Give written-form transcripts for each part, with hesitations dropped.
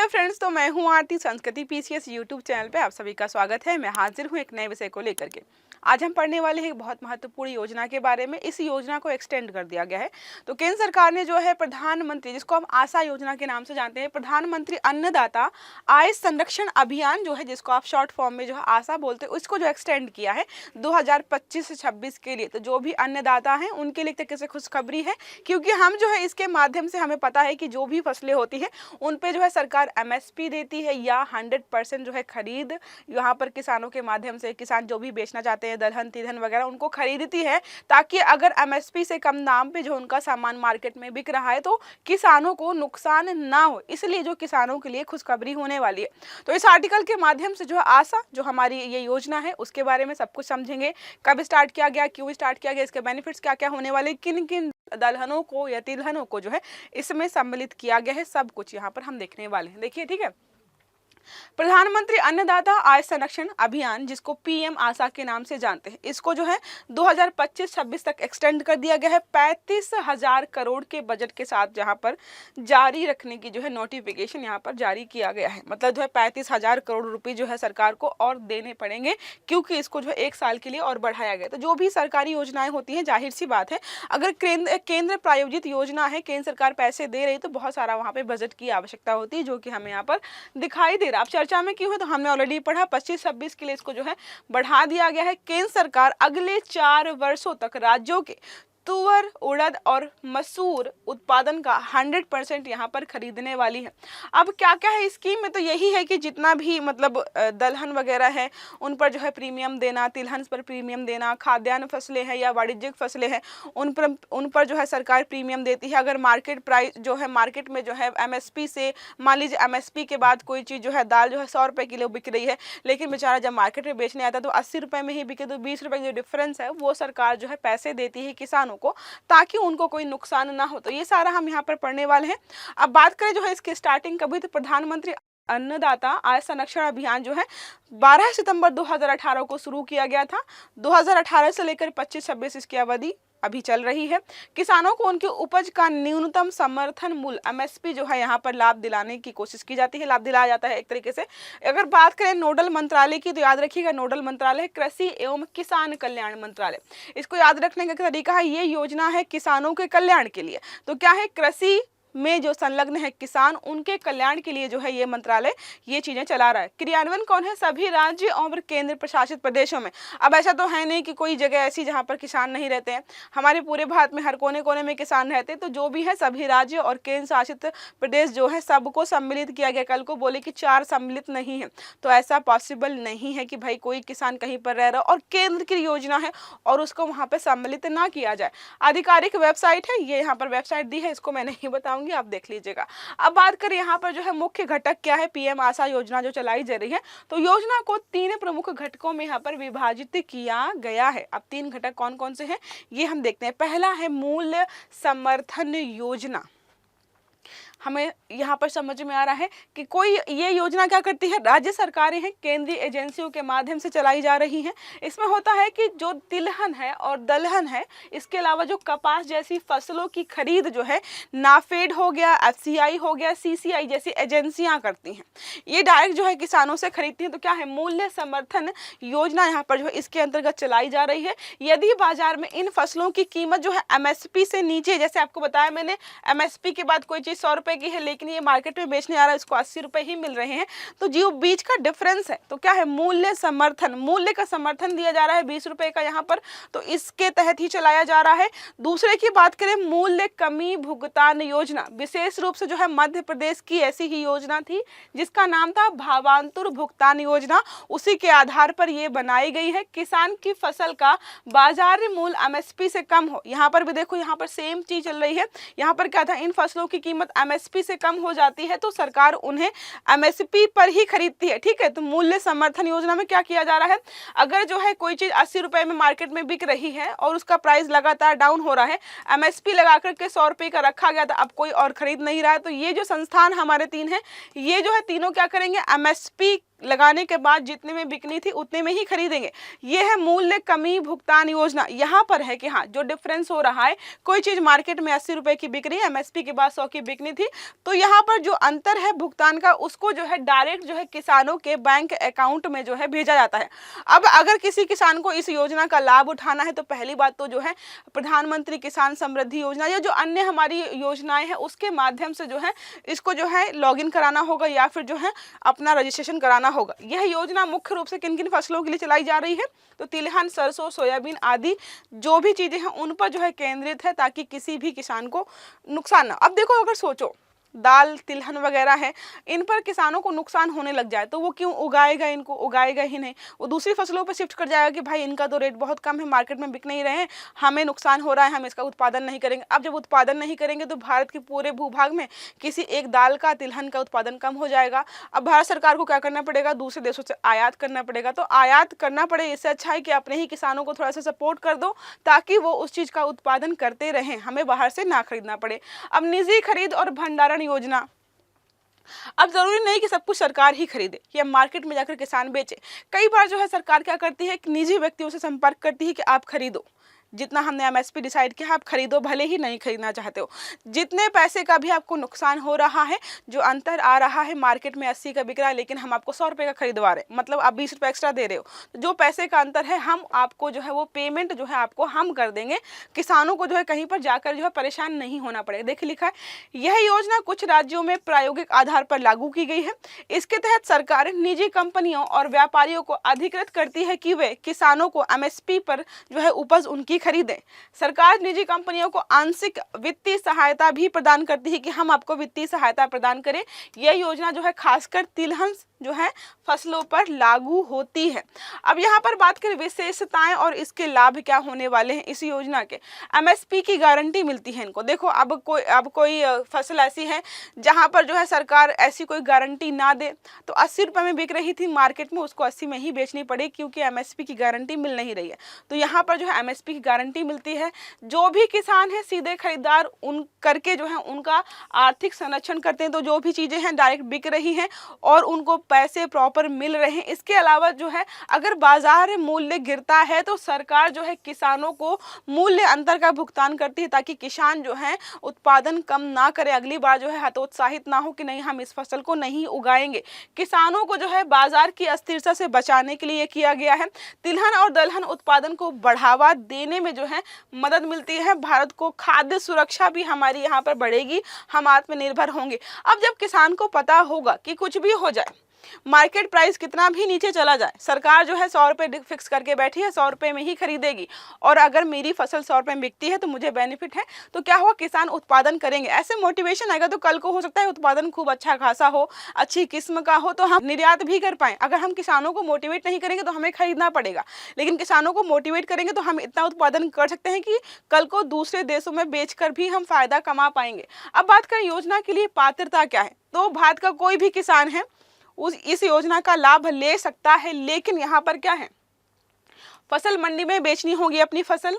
Dear friends, तो मैं हूं आरती। संस्कृति पीसीएस यूट्यूब चैनल पे आप सभी का स्वागत है। मैं हाजिर हूं एक नए विषय को लेकर के। आज हम पढ़ने वाले हैं एक बहुत महत्वपूर्ण योजना के बारे में। इस योजना को एक्सटेंड कर दिया गया है। तो केंद्र सरकार ने जो है प्रधानमंत्री, जिसको हम आशा योजना के नाम से जानते हैं, प्रधानमंत्री अन्नदाता आय संरक्षण अभियान जो है, जिसको आप शॉर्ट फॉर्म में जो है आशा बोलते हैं, उसको जो एक्सटेंड किया है 2025 से 26 के लिए। तो जो भी अन्नदाता हैं उनके लिए एक तरीके से खुशखबरी है, क्योंकि हम जो है इसके माध्यम से हमें पता है कि जो भी फसलें होती हैं उन पे जो है सरकार एमएसपी देती है या 100% जो है खरीद यहाँ पर किसानों के माध्यम से, किसान जो भी बेचना चाहते हैं दलहन तिलहन वगैरह उनको खरीदती है, ताकि अगर एमएसपी से कम दाम पे जो उनका सामान मार्केट में बिक रहा है तो किसानों को नुकसान ना हो। इसलिए जो किसानों के लिए खुशखबरी होने वाली है। तो इस आर्टिकल के माध्यम से जो है आशा, जो हमारी ये योजना है, उसके बारे में सब कुछ समझेंगे। कब स्टार्ट किया गया, क्यों स्टार्ट किया गया, इसके बेनिफिट्स क्या क्या होने वाले, किन किन दलहनों को या तिलहनों को जो है इसमें सम्मिलित किया गया है, सब कुछ यहाँ पर हम देखने वाले हैं। देखिए, ठीक है। प्रधानमंत्री अन्नदाता आय संरक्षण अभियान, जिसको पीएम आशा के नाम से जानते हैं, इसको जो है 2025-26 तक एक्सटेंड कर दिया गया है। 35,000 करोड़ के बजट के साथ जहां पर जारी रखने की जो है नोटिफिकेशन यहाँ पर जारी किया गया है। मतलब जो है 35,000 करोड़ रुपए जो है सरकार को और देने पड़ेंगे, क्योंकि इसको जो है 1 साल के लिए और बढ़ाया गया। तो जो भी सरकारी योजनाएं होती हैं, जाहिर सी बात है, अगर केंद्र प्रायोजित योजना है, केंद्र सरकार पैसे दे रही, तो बहुत सारा वहां पे बजट की आवश्यकता होती है, जो कि हमें यहाँ पर दिखाई दे। आप चर्चा में क्यों है, तो हमने ऑलरेडी पढ़ा 25-26 के लिए इसको जो है बढ़ा दिया गया है। केंद्र सरकार अगले 4 वर्षों तक राज्यों के तुअर, उड़द और मसूर उत्पादन का 100% यहाँ पर खरीदने वाली है। अब क्या क्या है स्कीम में, तो यही है कि जितना भी मतलब दलहन वगैरह है उन पर जो है प्रीमियम देना, तिलहन पर प्रीमियम देना, खाद्यान्न फसलें हैं या वाणिज्यिक फसलें हैं उन पर जो है सरकार प्रीमियम देती है। अगर मार्केट प्राइस जो है, मार्केट में जो है एमएसपी से, मान लीजिए एमएसपी के बाद कोई चीज़ जो है, दाल जो है 100 रुपये किलो बिक रही है, लेकिन बेचारा जब मार्केट में बेचने आता है तो 80 रुपये में ही बिके, तो 20 रुपये जो डिफरेंस है वो सरकार जो है पैसे देती है किसानों को, ताकि उनको कोई नुकसान ना हो। तो ये सारा हम यहाँ पर पढ़ने वाले हैं। अब बात करें जो है इसकी स्टार्टिंग कभी, तो प्रधानमंत्री अन्नदाता आय संरक्षण अभियान जो है 12 सितंबर 2018 को शुरू किया गया था। 2018 से लेकर 25-26 इसकी अवधि अभी चल रही है। किसानों को उनके उपज का न्यूनतम समर्थन मूल्य एमएसपी जो है यहाँ पर लाभ दिलाने की कोशिश की जाती है, लाभ दिलाया जाता है एक तरीके से। अगर बात करें नोडल मंत्रालय की, तो याद रखिएगा नोडल मंत्रालय कृषि एवं किसान कल्याण मंत्रालय। इसको याद रखने का तरीका है, ये योजना है किसानों के कल्याण के लिए। तो क्या है, कृषि में जो संलग्न है किसान, उनके कल्याण के लिए जो है ये मंत्रालय ये चीजें चला रहा है। क्रियान्वयन कौन है, सभी राज्य और केंद्र प्रशासित प्रदेशों में। अब ऐसा तो है नहीं कि कोई जगह ऐसी जहां पर किसान नहीं रहते हैं, हमारे पूरे भारत में हर कोने कोने में किसान रहते हैं। तो जो भी है सभी राज्य और केंद्र शासित प्रदेश जो है सबको सम्मिलित किया गया। कल को बोले कि 4 सम्मिलित नहीं है, तो ऐसा पॉसिबल नहीं है कि भाई कोई किसान कहीं पर रह रहा और केंद्र की योजना है और उसको वहां पर सम्मिलित ना किया जाए। आधिकारिक वेबसाइट है, ये यहाँ पर वेबसाइट दी है, इसको मैं नहीं बताऊंगी, आप देख लीजिएगा। अब बात करें यहाँ पर जो है मुख्य घटक क्या है, पीएम आशा योजना जो चलाई जा रही है, तो योजना को 3 प्रमुख घटकों में यहाँ पर विभाजित किया गया है। अब 3 घटक कौन कौन से हैं ये हम देखते हैं। पहला है मूल्य समर्थन योजना। हमें यहाँ पर समझ में आ रहा है कि कोई ये योजना क्या करती है, राज्य सरकारें हैं, केंद्रीय एजेंसियों के माध्यम से चलाई जा रही हैं। इसमें होता है कि जो तिलहन है और दलहन है, इसके अलावा जो कपास जैसी फसलों की खरीद जो है नाफेड हो गया, एफसीआई हो गया, सीसीआई जैसी एजेंसियां करती हैं। ये डायरेक्ट जो है किसानों से खरीदती हैं। तो क्या है, मूल्य समर्थन योजना यहाँ पर जो है इसके अंतर्गत चलाई जा रही है। यदि बाजार में इन फसलों की कीमत जो है एमएसपी से नीचे, जैसे आपको बताया मैंने, एमएसपी के बाद कोई चीज 100 रुपए की है लेकिन ये मार्केट में बेचने आ रहा है, इसको 80 रुपए ही मिल रहे हैं, तो जो बीच का डिफरेंस है, तो क्या है, मूल्य समर्थन, मूल्य का समर्थन दिया जा रहा है 20 रुपए का यहाँ पर, तो इसके तहत ही चलाया जा रहा है। दूसरे की बात करें, मूल्य कमी भुगतान योजना, विशेष रूप से जो है मध्य प्रदेश की ऐसी ही योजना थी जिसका नाम था भावांतर भुगतान योजना, उसी के आधार पर ये बनाई गई है। किसान की फसल का बाजार मूल्य एमएसपी से कम हो, यहाँ पर भी देखो, यहाँ पर सेम चीज चल रही है। यहाँ पर क्या था, इन फसलों की कीमत एमएसपी से कम हो जाती है तो सरकार उन्हें एमएसपी पर ही खरीदती है, ठीक है। तो मूल्य समर्थन योजना में क्या किया जा रहा है, अगर जो है कोई चीज 80 रुपए में मार्केट में बिक रही है और उसका प्राइस लगातार डाउन हो रहा है, एमएसपी लगा करके 100 रुपए का रखा गया था, अब कोई और खरीद नहीं रहा है, तो ये जो संस्थान हमारे 3 हैं, ये जो है तीनों क्या करेंगे, एमएसपी लगाने के बाद जितने में बिकनी थी उतने में ही खरीदेंगे। ये है मूल्य कमी भुगतान योजना। यहाँ पर है कि हाँ, जो डिफरेंस हो रहा है, कोई चीज मार्केट में 80 रुपए की बिक रही है, एमएसपी के बाद 100 की बिकनी थी, तो यहाँ पर जो अंतर है भुगतान का, उसको जो है डायरेक्ट जो है किसानों के बैंक अकाउंट में जो है भेजा जाता है। अब अगर किसी किसान को इस योजना का लाभ उठाना है तो पहली बात तो जो है प्रधानमंत्री किसान समृद्धि योजना या जो अन्य हमारी योजनाएं हैं उसके माध्यम से जो है इसको जो है लॉगिन कराना होगा या फिर जो है अपना रजिस्ट्रेशन कराना होगा। यह योजना मुख्य रूप से किन किन फसलों के लिए चलाई जा रही है, तो तिलहन, सरसों, सोयाबीन आदि जो भी चीजें हैं उन पर जो है केंद्रित है, ताकि किसी भी किसान को नुकसान ना। अब देखो, अगर सोचो दाल, तिलहन वगैरह है, इन पर किसानों को नुकसान होने लग जाए तो वो क्यों उगाएगा, इनको उगाएगा ही नहीं, वो दूसरी फसलों पर शिफ्ट कर जाएगा कि भाई इनका तो रेट बहुत कम है, मार्केट में बिक नहीं रहे हैं, हमें नुकसान हो रहा है, हम इसका उत्पादन नहीं करेंगे। अब जब उत्पादन नहीं करेंगे तो भारत के पूरे भूभाग में किसी एक दाल का, तिलहन का उत्पादन कम हो जाएगा। अब भारत सरकार को क्या करना पड़ेगा, दूसरे देशों से आयात करना पड़ेगा। तो आयात करना पड़े, इससे अच्छा है कि अपने ही किसानों को थोड़ा सा सपोर्ट कर दो ताकि वो उस चीज़ का उत्पादन करते रहें, हमें बाहर से ना खरीदना पड़े। अब निजी खरीद और भंडारण योजना, अब जरूरी नहीं कि सब कुछ सरकार ही खरीदे या मार्केट में जाकर किसान बेचे। कई बार जो है सरकार क्या करती है कि निजी व्यक्तियों से संपर्क करती है कि आप खरीदो, जितना हमने एमएसपी डिसाइड किया आप खरीदो, भले ही नहीं खरीदना चाहते हो। जितने पैसे का भी आपको नुकसान हो रहा है, जो अंतर आ रहा है, मार्केट में 80 का बिक रहा है लेकिन हम आपको 100 रुपये का खरीदवा रहे हैं, मतलब आप 20 रुपये एक्स्ट्रा दे रहे हो, तो जो पैसे का अंतर है हम आपको जो है वो पेमेंट जो है आपको हम कर देंगे। किसानों को जो है कहीं पर जाकर जो है परेशान नहीं होना पड़ेगा। देखिए लिखा है, यह योजना कुछ राज्यों में प्रायोगिक आधार पर लागू की गई है। इसके तहत सरकार निजी कंपनियों और व्यापारियों को अधिकृत करती है कि वे किसानों को एमएसपी पर जो है उपज उनकी खरीदें। सरकार निजी कंपनियों को आंशिक वित्तीय सहायता भी प्रदान करती है कि हम आपको वित्तीय सहायता प्रदान करें। यह योजना जो है खासकर तिलहन जो है फसलों पर लागू होती है। अब यहाँ पर बात करें विशेषताएं और इसके लाभ क्या होने वाले हैं इस योजना के। एमएसपी की गारंटी मिलती है इनको। देखो, अब कोई फसल ऐसी है जहाँ पर जो है सरकार ऐसी कोई गारंटी ना दे, तो 80 रुपये में बिक रही थी मार्केट में, उसको 80 में ही बेचनी पड़े क्योंकि एमएसपी की गारंटी मिल नहीं रही है। तो यहाँ पर जो है एमएसपी की गारंटी मिलती है। जो भी किसान है सीधे खरीदार उन करके जो है उनका आर्थिक संरक्षण करते हैं, तो जो भी चीजें हैं डायरेक्ट बिक रही हैं और उनको पैसे प्रॉपर मिल रहे हैं। इसके अलावा जो है अगर बाजार मूल्य गिरता है तो सरकार जो है किसानों को मूल्य अंतर का भुगतान करती है ताकि किसान जो है उत्पादन कम ना करे, अगली बार जो है हतोत्साहित ना हो कि नहीं हम इस फसल को नहीं उगाएंगे। किसानों को जो है बाजार की अस्थिरता से बचाने के लिए किया गया है। तिलहन और दलहन उत्पादन को बढ़ावा देने में जो है मदद मिलती है। भारत को खाद्य सुरक्षा भी हमारी यहाँ पर बढ़ेगी, हम आत्मनिर्भर होंगे। अब जब किसान को पता होगा कि कुछ भी हो जाए, मार्केट प्राइस कितना भी नीचे चला जाए, सरकार जो है 100 रुपये फिक्स करके बैठी है, 100 रुपये में ही खरीदेगी और अगर मेरी फसल 100 रुपये में बिकती है तो मुझे बेनिफिट है, तो क्या हुआ, किसान उत्पादन करेंगे। ऐसे मोटिवेशन आएगा तो कल को हो सकता है उत्पादन खूब अच्छा खासा हो, अच्छी किस्म का हो, तो हम निर्यात भी कर पाएँ। अगर हम किसानों को मोटिवेट नहीं करेंगे तो हमें खरीदना पड़ेगा, लेकिन किसानों को मोटिवेट करेंगे तो हम इतना उत्पादन कर सकते हैं कि कल को दूसरे देशों में बेचकर भी हम फायदा कमा पाएंगे। अब बात करें योजना के लिए पात्रता क्या है, तो भारत का कोई भी किसान है इस योजना का लाभ ले सकता है, लेकिन यहाँ पर क्या है, फसल मंडी में बेचनी होगी अपनी फसल,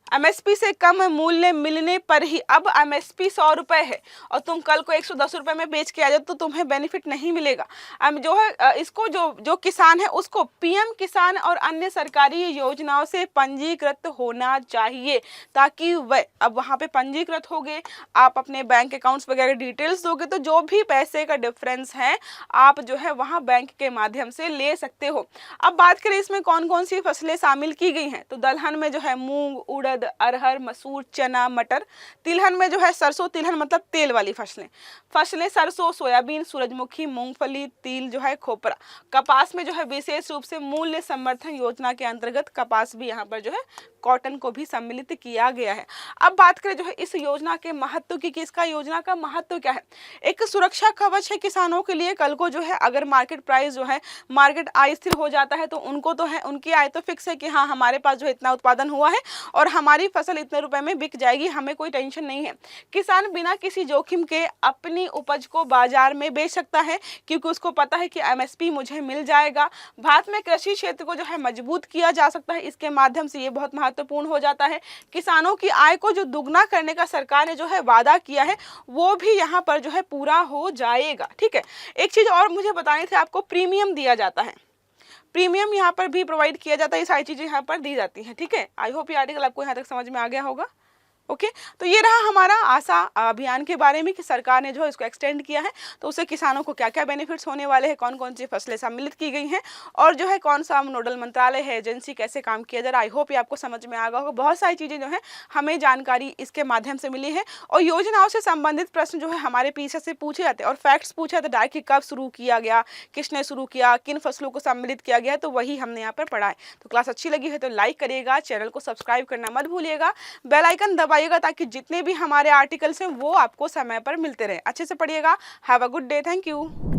एमएसपी से कम मूल्य मिलने पर ही। अब एमएसपी 100 रुपये है और तुम कल को 110 रुपये में बेच के आ जाओ तो तुम्हें बेनिफिट नहीं मिलेगा। जो है इसको जो किसान है उसको पीएम किसान और अन्य सरकारी योजनाओं से पंजीकृत होना चाहिए, ताकि वह अब वहाँ पे पंजीकृत हो गए, आप अपने बैंक अकाउंट्स वगैरह डिटेल्स दोगे तो जो भी पैसे का डिफरेंस है आप जो है वहाँ बैंक के माध्यम से ले सकते हो। अब बात करें इसमें कौन कौन सी फसलें शामिल की गई हैं, तो दलहन में जो है मूंग, उड़द, अरहर, मसूर, चना, मटर। तिलहन में जो है सरसों, तिलहन मतलब तेल वाली फसलें सरसों, सोयाबीन, सूरजमुखी, मूंगफली, तिल जो है खोपरा। कपास में जो है विशेष रूप से मूल्य समर्थन योजना के अंतर्गत कपास भी यहाँ पर जो है कॉटन को भी सम्मिलित किया गया है। अब बात करें जो है इस योजना के महत्व की कि इसका योजना का महत्व क्या है। एक सुरक्षा कवच है किसानों के लिए। कल को जो है अगर मार्केट प्राइस जो है मार्केट अस्थिर हो जाता है तो उनको तो है, उनकी आय तो फिक्स है कि हाँ हमारे पास जो इतना उत्पादन हुआ है और हमारी फसल इतने रुपए में बिक जाएगी, हमें कोई टेंशन नहीं है। किसान बिना किसी जोखिम के अपनी उपज को बाजार में बेच सकता है क्योंकि उसको पता है कि एमएसपी मुझे मिल जाएगा। भारत में कृषि क्षेत्र को जो है मजबूत किया जा सकता है इसके माध्यम से, ये बहुत महत्व महत्वपूर्ण हो जाता है। किसानों की आय को जो दुगना करने का सरकार ने जो है वादा किया है वो भी यहाँ पर जो है पूरा हो जाएगा। ठीक है, एक चीज और मुझे बतानी थी आपको, प्रीमियम दिया जाता है, प्रीमियम यहाँ पर भी प्रोवाइड किया जाता है, ये सारी चीजें यहाँ पर दी जाती हैं। ठीक है, आई होप ये आर्टिकल आपको यहाँ तक समझ में आ गया होगा। ओके तो ये रहा हमारा आशा अभियान के बारे में कि सरकार ने जो है इसको एक्सटेंड किया है, तो उससे किसानों को क्या क्या बेनिफिट्स होने वाले हैं, कौन कौन सी फसलें सम्मिलित की गई हैं और जो है कौन सा नोडल मंत्रालय है, एजेंसी कैसे काम किया जा रहा है। आई होप ये आपको समझ में आ गया होगा। बहुत सारी चीज़ें जो है हमें जानकारी इसके माध्यम से मिली है और योजनाओं से संबंधित प्रश्न जो है हमारे पीछे से पूछे जाते हैं और फैक्ट्स पूछे जाते हैं कि कब शुरू किया गया, किसने शुरू किया, किन फसलों को सम्मिलित किया गया है, तो वही हमने यहाँ पर पढ़ा है। तो क्लास अच्छी लगी है तो लाइक करिएगा, चैनल को सब्सक्राइब करना मत भूलिएगा, बेल आइकन दबाइएगा ताकि जितने भी हमारे आर्टिकल्स हैं वो आपको समय पर मिलते रहे। अच्छे से पढ़िएगा। Have a good day. Thank you.